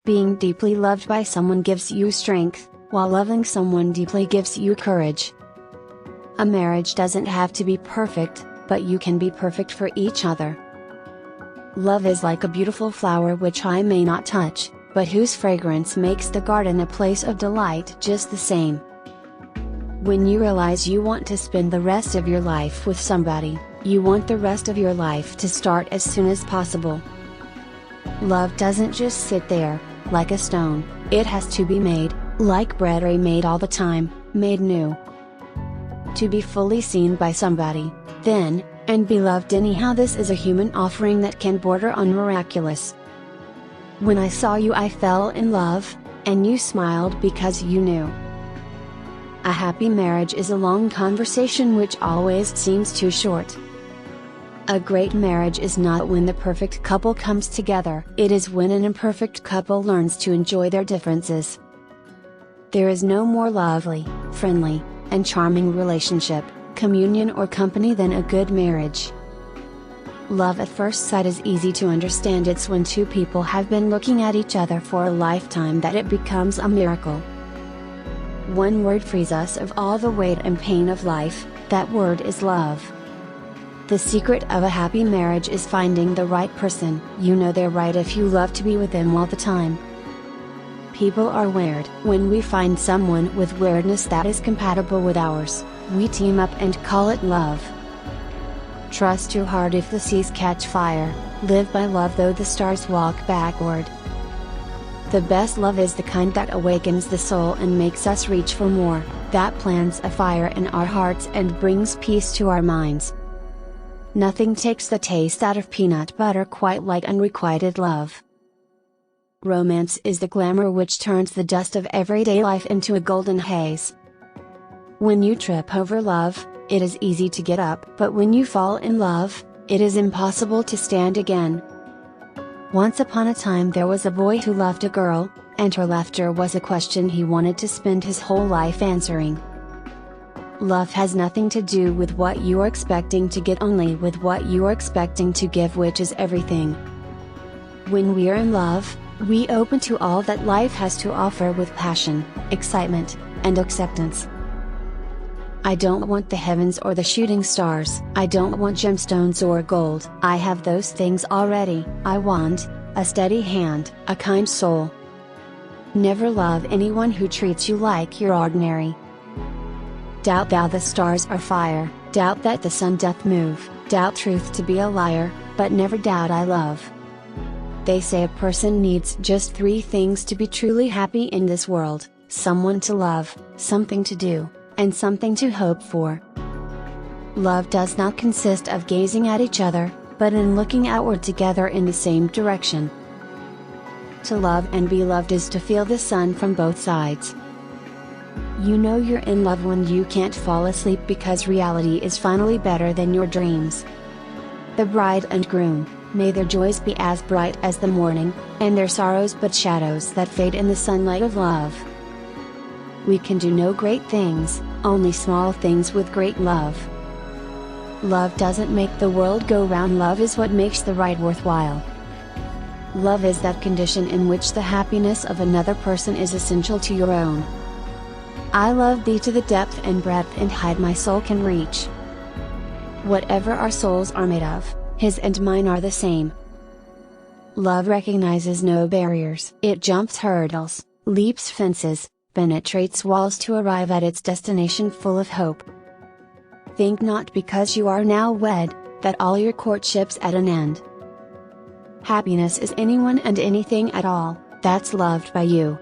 Being deeply loved by someone gives you strength, while loving someone deeply gives you courage. A marriage doesn't have to be perfect, but you can be perfect for each other. Love is like a beautiful flower which I may not touch, but whose fragrance makes the garden a place of delight just the same. When you realize you want to spend the rest of your life with somebody, you want the rest of your life to start as soon as possible. Love doesn't just sit there, like a stone, it has to be made, like bread remade all the time, made new. To be fully seen by somebody, then, and be loved anyhow, this is a human offering that can border on miraculous. When I saw you I fell in love, and you smiled because you knew. A happy marriage is a long conversation which always seems too short. A great marriage is not when the perfect couple comes together, it is when an imperfect couple learns to enjoy their differences. There is no more lovely, friendly, and charming relationship, communion or company than a good marriage. Love at first sight is easy to understand. It's when two people have been looking at each other for a lifetime that it becomes a miracle. One word frees us of all the weight and pain of life, that word is love. The secret of a happy marriage is finding the right person. You know they're right if you love to be with them all the time. People are weird. When we find someone with weirdness that is compatible with ours, we team up and call it love. Trust your heart if the seas catch fire, live by love though the stars walk backward. The best love is the kind that awakens the soul and makes us reach for more, that plants a fire in our hearts and brings peace to our minds. Nothing takes the taste out of peanut butter quite like unrequited love. Romance is the glamour which turns the dust of everyday life into a golden haze. When you trip over love, it is easy to get up, but when you fall in love, it is impossible to stand again. Once upon a time there was a boy who loved a girl, and her laughter was a question he wanted to spend his whole life answering. Love has nothing to do with what you are expecting to get, only with what you are expecting to give, which is everything. When we are in love, we open to all that life has to offer with passion, excitement, and acceptance. I don't want the heavens or the shooting stars. I don't want gemstones or gold. I have those things already. I want a steady hand, a kind soul. Never love anyone who treats you like you're ordinary. Doubt thou the stars are fire, doubt that the sun doth move, doubt truth to be a liar, but never doubt I love. They say a person needs just 3 things to be truly happy in this world: someone to love, something to do, and something to hope for. Love does not consist of gazing at each other, but in looking outward together in the same direction. To love and be loved is to feel the sun from both sides. You know you're in love when you can't fall asleep because reality is finally better than your dreams. The bride and groom, may their joys be as bright as the morning, and their sorrows but shadows that fade in the sunlight of love. We can do no great things, only small things with great love. Love doesn't make the world go round, love is what makes the ride worthwhile. Love is that condition in which the happiness of another person is essential to your own. I love thee to the depth and breadth and height my soul can reach. Whatever our souls are made of, his and mine are the same. Love recognizes no barriers. It jumps hurdles, leaps fences, penetrates walls to arrive at its destination full of hope. Think not because you are now wed, that all your courtship's at an end. Happiness is anyone and anything at all, that's loved by you.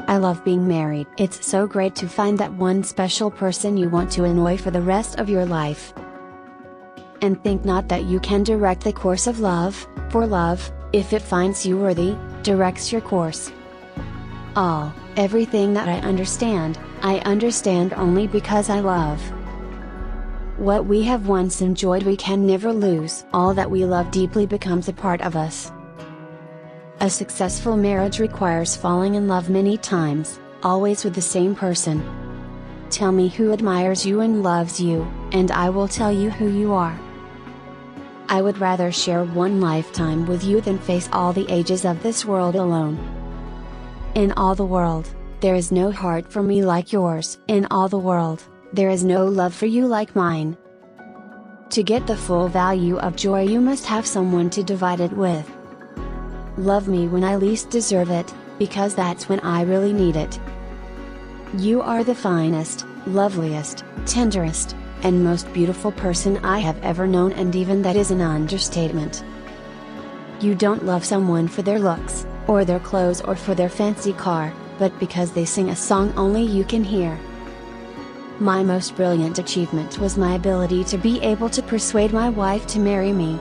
I love being married. It's so great to find that one special person you want to annoy for the rest of your life. And think not that you can direct the course of love, for love, if it finds you worthy, directs your course. Everything that I understand only because I love. What we have once enjoyed we can never lose. All that we love deeply becomes a part of us. A successful marriage requires falling in love many times, always with the same person. Tell me who admires you and loves you, and I will tell you who you are. I would rather share one lifetime with you than face all the ages of this world alone. In all the world, there is no heart for me like yours. In all the world, there is no love for you like mine. To get the full value of joy, you must have someone to divide it with. Love me when I least deserve it, because that's when I really need it. You are the finest, loveliest, tenderest, and most beautiful person I have ever known, and even that is an understatement. You don't love someone for their looks, or their clothes, or for their fancy car, but because they sing a song only you can hear. My most brilliant achievement was my ability to be able to persuade my wife to marry me.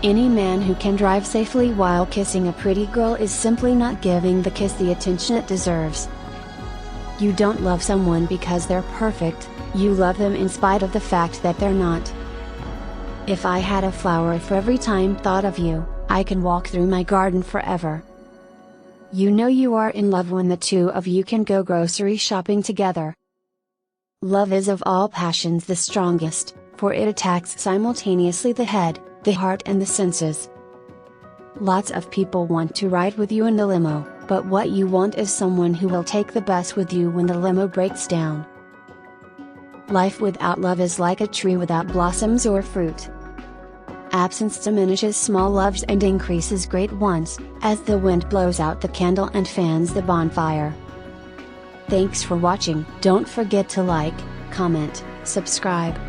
Any man who can drive safely while kissing a pretty girl is simply not giving the kiss the attention it deserves. You don't love someone because they're perfect, you love them in spite of the fact that they're not. If I had a flower for every time thought of you, I can walk through my garden forever. You know you are in love when the two of you can go grocery shopping together. Love is of all passions the strongest, for it attacks simultaneously the head, the heart and the senses. Lots of people want to ride with you in the limo, but what you want is someone who will take the bus with you when the limo breaks down. Life without love is like a tree without blossoms or fruit. Absence diminishes small loves and increases great ones, as the wind blows out the candle and fans the bonfire. Thanks for watching. Don't forget to like, comment, subscribe.